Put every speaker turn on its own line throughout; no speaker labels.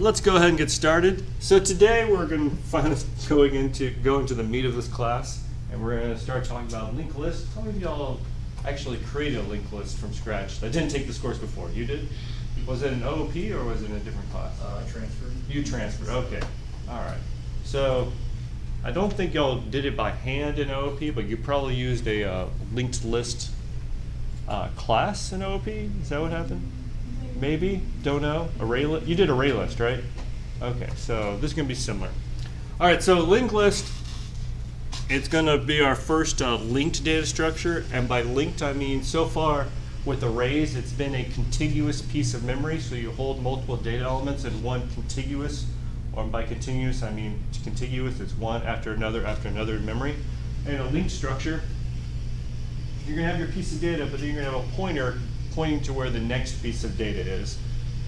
let's go ahead and get started. So today we're going to finally go into the meat of this class, and we're going to start talking about linked lists. How many of y'all actually created a linked list from scratch? That didn't take this course before. You did? Was it an OOP or was it in a different class?
I transferred.
You transferred. Okay. All right. So I don't think y'all did it by hand in OOP, but you probably used a linked list class in OOP. Is that what happened? Maybe? Don't know. Array list? You did array list, right? Okay, so this is going to be similar. All right, so linked list, it's going to be our first linked data structure. And by linked, I mean so far with arrays, it's been a contiguous piece of memory. So you hold multiple data elements in one contiguous, or by continuous, I mean contiguous. It's one after another in memory. And a linked structure, you're going to have your piece of data, but then you're going to have a pointer pointing to where the next piece of data is.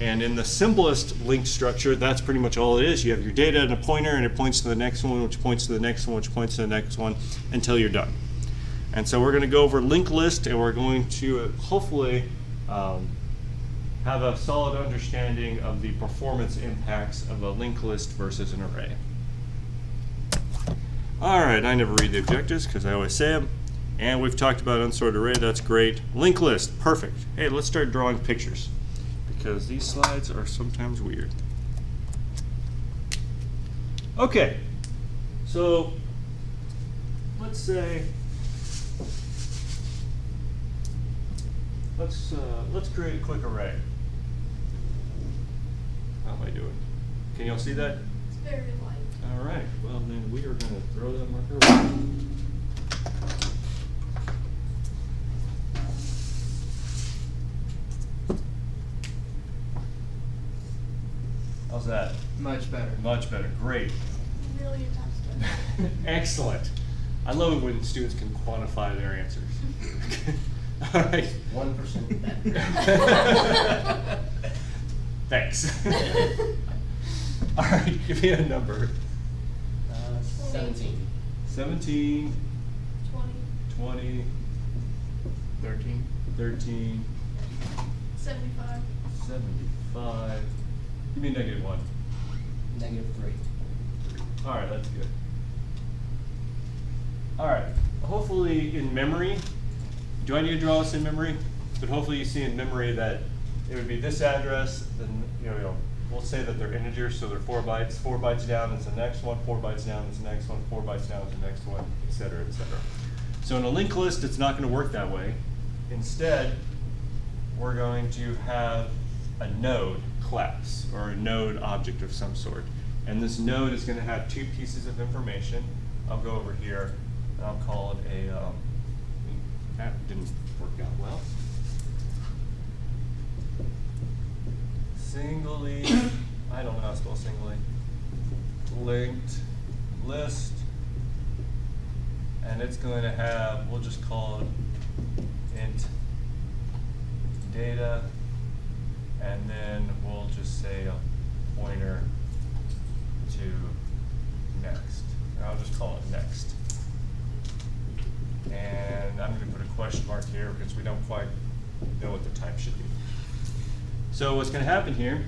And in the simplest linked structure, that's pretty much all it is. You have your data and a pointer, and it points to the next one, which points to the next one, which points to the next one, until you're done. And so we're going to go over linked list, and we're going to hopefully have a solid understanding of the performance impacts of a linked list versus an array. All right, I never read the objectives because I always say them. And we've talked about unsorted array, that's great. Linked list, perfect. Hey, let's start drawing pictures because these slides are sometimes weird. Okay, so let's say, let's create a quick array. How am I doing? Can y'all see that?
It's very light.
All right, well then we are going to throw that marker away. How's that?
Much better.
Much better. Great.
Really attached.
Excellent. I love it when students can quantify their answers. All right.
1% better.
Thanks. All right. Give me a number.
17.
17.
20.
20.
13.
13.
75.
75. Give me -1.
-3.
All right, that's good. All right, hopefully in memory, do I need to draw this in memory? But hopefully you see in memory that it would be this address, then we'll say that they're integers, so they're 4 bytes. 4 bytes down is the next one, 4 bytes down is the next one, 4 bytes down is the next one, et cetera, et cetera. So in a linked list, it's not going to work that way. Instead, we're going to have a node class or a node object of some sort. And this node is going to have 2 pieces of information. I'll go over here and I'll call it a, that didn't work out well. Singly, I don't know how to spell singly, linked list. And it's going to have, we'll just call it int data. And then we'll just say a pointer to next. I'll just call it next. And I'm going to put a question mark here because we don't quite know what the type should be. So what's going to happen here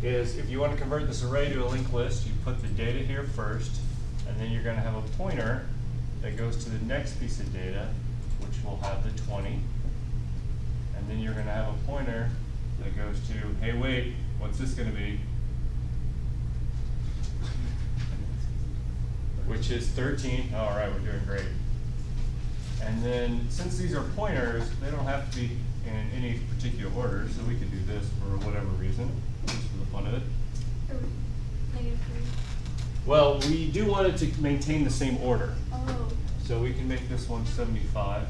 is if you want to convert this array to a linked list, you put the data here first, and then you're going to have a pointer that goes to the next piece of data, which will have the 20. And then you're going to have a pointer that goes to, hey, wait, what's this going to be? Which is 13. All right, we're doing great. And then since these are pointers, they don't have to be in any particular order, so we could do this for whatever reason, just for the fun of it.
-3.
Well, we do want it to maintain the same order.
Oh.
So we can make this one 75.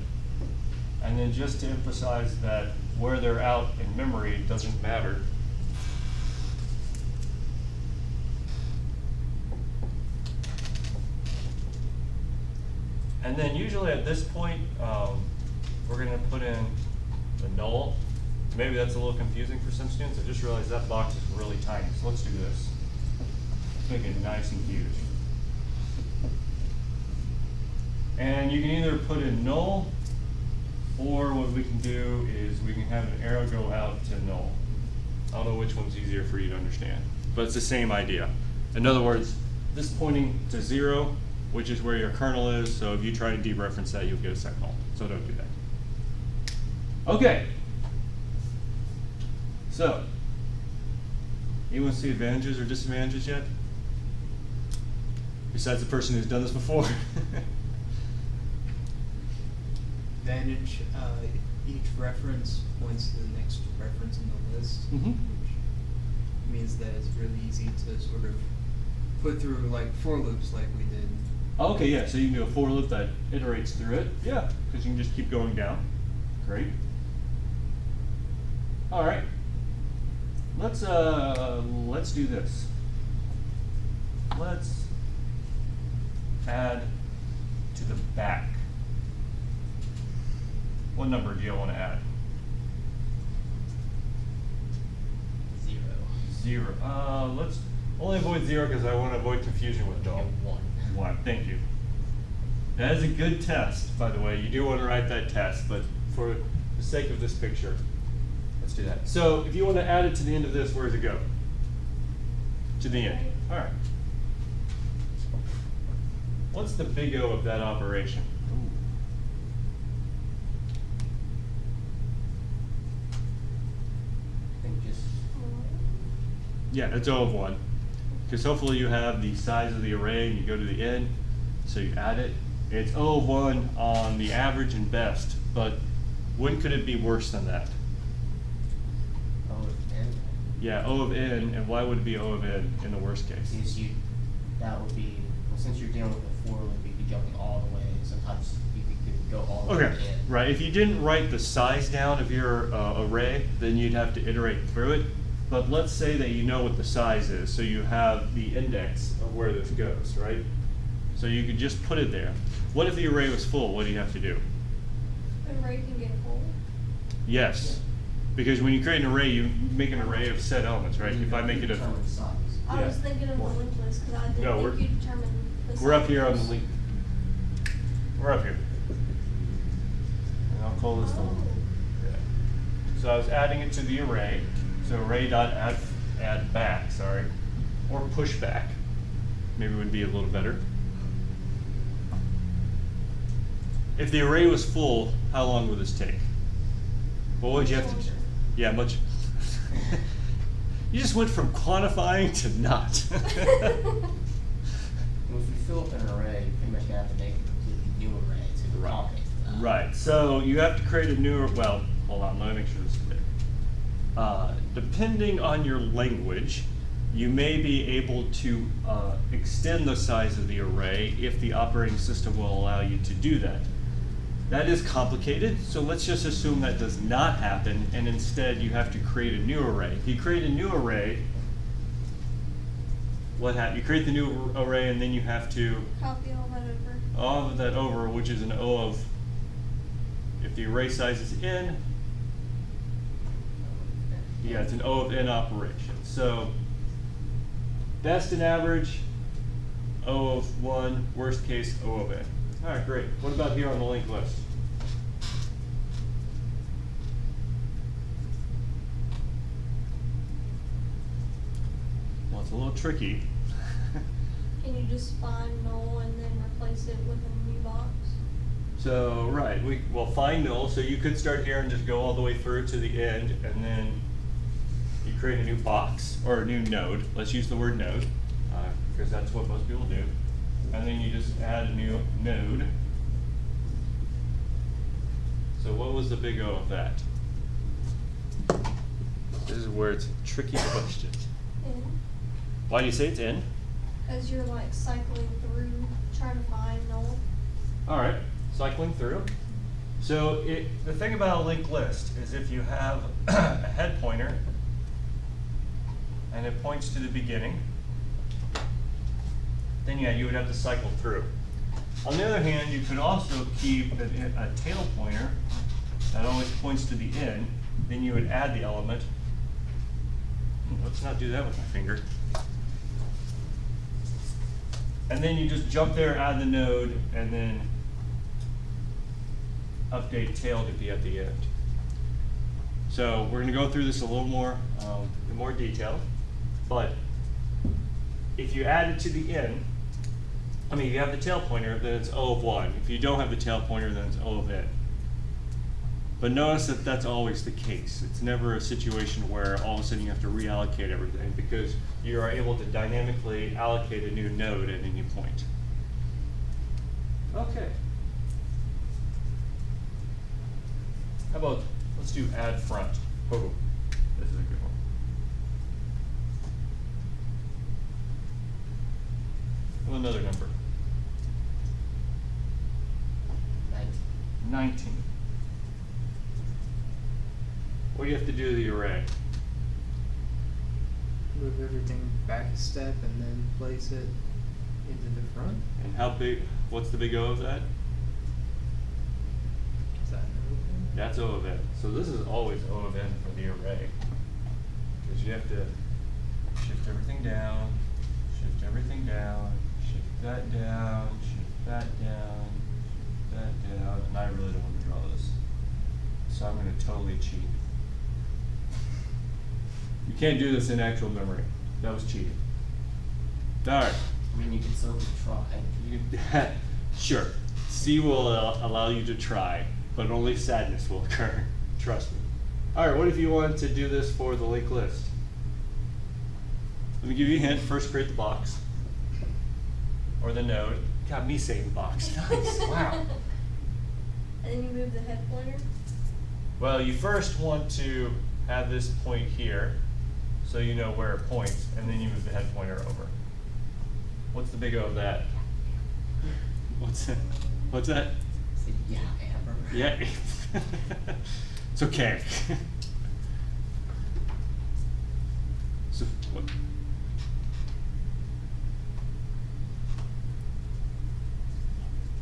And then just to emphasize that where they're out in memory doesn't matter. And then usually at this point, we're going to put in the null. Maybe that's a little confusing for some students. I just realized that box is really tiny. So let's do this. Let's make it nice and huge. And you can either put in null, or what we can do is we can have an arrow go out to null. I don't know which one's easier for you to understand, but it's the same idea. In other words, this pointing to 0, which is where your kernel is, so if you try to dereference that, you'll get a second halt. So don't do that. Okay. So, anyone see advantages or disadvantages yet? Besides the person who's done this before?
Advantage, each reference points to the next reference in the list,
Mhm.
which means that it's really easy to sort of put through like for loops like we did.
Okay, yeah, so you can do a for loop that iterates through it. Yeah, because you can just keep going down. Great. All right. Let's do this. Let's add to the back. What number do you want to add?
0.
0. Let's only avoid 0 because I want to avoid confusion with
Okay,
dog.
1.
1. Thank you. That is a good test, by the way. You do want to write that test, but for the sake of this picture, let's do that. So if you want to add it to the end of this, where does it go? To the end. All right. What's the big O of that operation?
I think just
Yeah, it's O of 1. Because hopefully you have the size of the array and you go to the end, so you add it. It's O of 1 on the average and best, but when could it be worse than that?
O of n.
Yeah, O of n, and why would it be O of n in the worst case?
Because that would be, well, since you're dealing with a for loop, you'd be jumping all the way. Sometimes you could go all the way
Okay,
to the end.
right. If you didn't write the size down of your array, then you'd have to iterate through it. But let's say that you know what the size is, so you have the index of where this goes, right? So you could just put it there. What if the array was full? What do you have to do?
The array can get full.
Yes, because when you create an array, you make an array of set elements, right? If I make it a,
Determine size.
I was
Yeah.
thinking of the linked list because I
No,
didn't
we're-
think you determined the size.
we're up here on the link. We're up here. And I'll call this the.
Oh.
Yeah. So I was adding it to the array. So array dot add back, sorry, or push back. Maybe would be a little better. If the array was full, how long would this take? What would you have to?
Much longer.
Yeah, much. You just went from quantifying to not.
Well, if you fill up an array, you're pretty much gonna have to make a completely new array to
Right.
accommodate for that.
Right, so you have to create a new, well, hold on, let me make sure this is clear. Depending on your language, you may be able to extend the size of the array if the operating system will allow you to do that. That is complicated, so let's just assume that does not happen, and instead you have to create a new array. If you create a new array, what happens? You create the new array, and then you have to
Copy all that over.
all of that over, which is an O of, if the array size is n, yeah, it's an O of n operation. So best and average, O of 1, worst case, O of n. All right, great. What about here on the linked list? Well, it's a little tricky.
Can you just find null and then replace it with a new box?
So, right, we'll find null, so you could start here and just go all the way through to the end, and then you create a new box, or a new node. Let's use the word node, because that's what most people do. And then you just add a new node. So what was the big O of that? This is where it's a tricky question.
And
Why do you say it's n?
as you're like cycling through trying to find null.
All right, cycling through. So the thing about a linked list is if you have a head pointer and it points to the beginning, then yeah, you would have to cycle through. On the other hand, you could also keep a tail pointer that always points to the end, then you would add the element. Let's not do that with my finger. And then you just jump there, add the node, and then update tail to be at the end. So we're going to go through this a little more in more detail, but if you add it to the end, I mean, if you have the tail pointer, then it's O of 1. If you don't have the tail pointer, then it's O of n. But notice that that's always the case. It's never a situation where all of a sudden you have to reallocate everything, because you are able to dynamically allocate a new node at any point. Okay. How about, let's do add front. Oh, this is a good one. Well, another number. 19. What do you have to do to the array?
Move everything back a step and then place it into the front.
And how big, what's the big O of that?
Is that another thing?
That's O of n. So this is always O of n for the array. Because you have to shift everything down, shift everything down, shift that down, shift that down, shift that down, and I really don't want to draw this. So I'm going to totally cheat. You can't do this in actual memory. That was cheating. All right.
I mean, you can certainly try.
Sure. C will allow you to try, but only sadness will occur. Trust me. All right, what if you wanted to do this for the linked list? Let me give you a hint. First, create the box. Or the node. Got me saying box. Nice. Wow.
And then you move the head pointer.
Well, you first want to have this point here, so you know where it points, and then you move the head pointer over. What's the big O of that? What's that? What's that?
Say, yeah, Amber.
Yeah. It's okay. So what?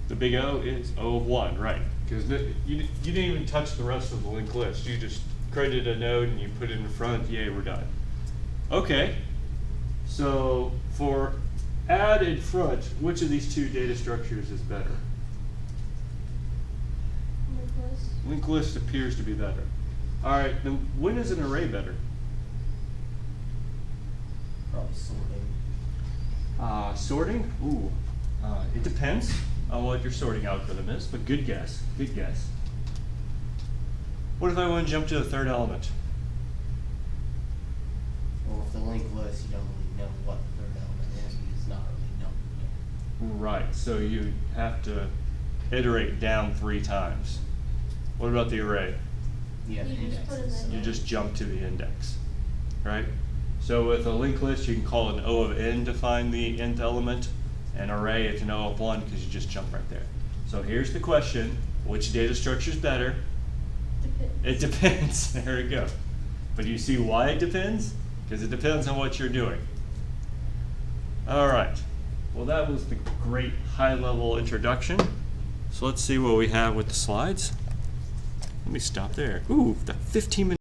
The big O is O of 1, right? Because you didn't even touch the rest of the linked list. You just created a node and you put it in front. Yay, we're done. Okay. So for add and front, which of these two data structures is better?
Nicholas.
Linked list appears to be better. All right, then when is an array better?
Probably sorting.
Sorting? Ooh, it depends on what your sorting algorithm is, but good guess, good guess. What if I want to jump to the third element?
Well, with the linked list, you don't really know what the third element is because it's not really known yet.
Right, so you have to iterate down 3 times. What about the array?
You have
You just
indexes.
put in the
so-
You just jump to the index, right? So with a linked list, you can call it an O of n to find the nth element. An array, it's an O of 1 because you just jump right there. So here's the question, which data structure is better?
Depends.
It depends, there we go. But you see why it depends? Because it depends on what you're doing. All right, well that was the great high-level introduction. So let's see what we have with the slides. Let me stop there. Ooh, the 15-minute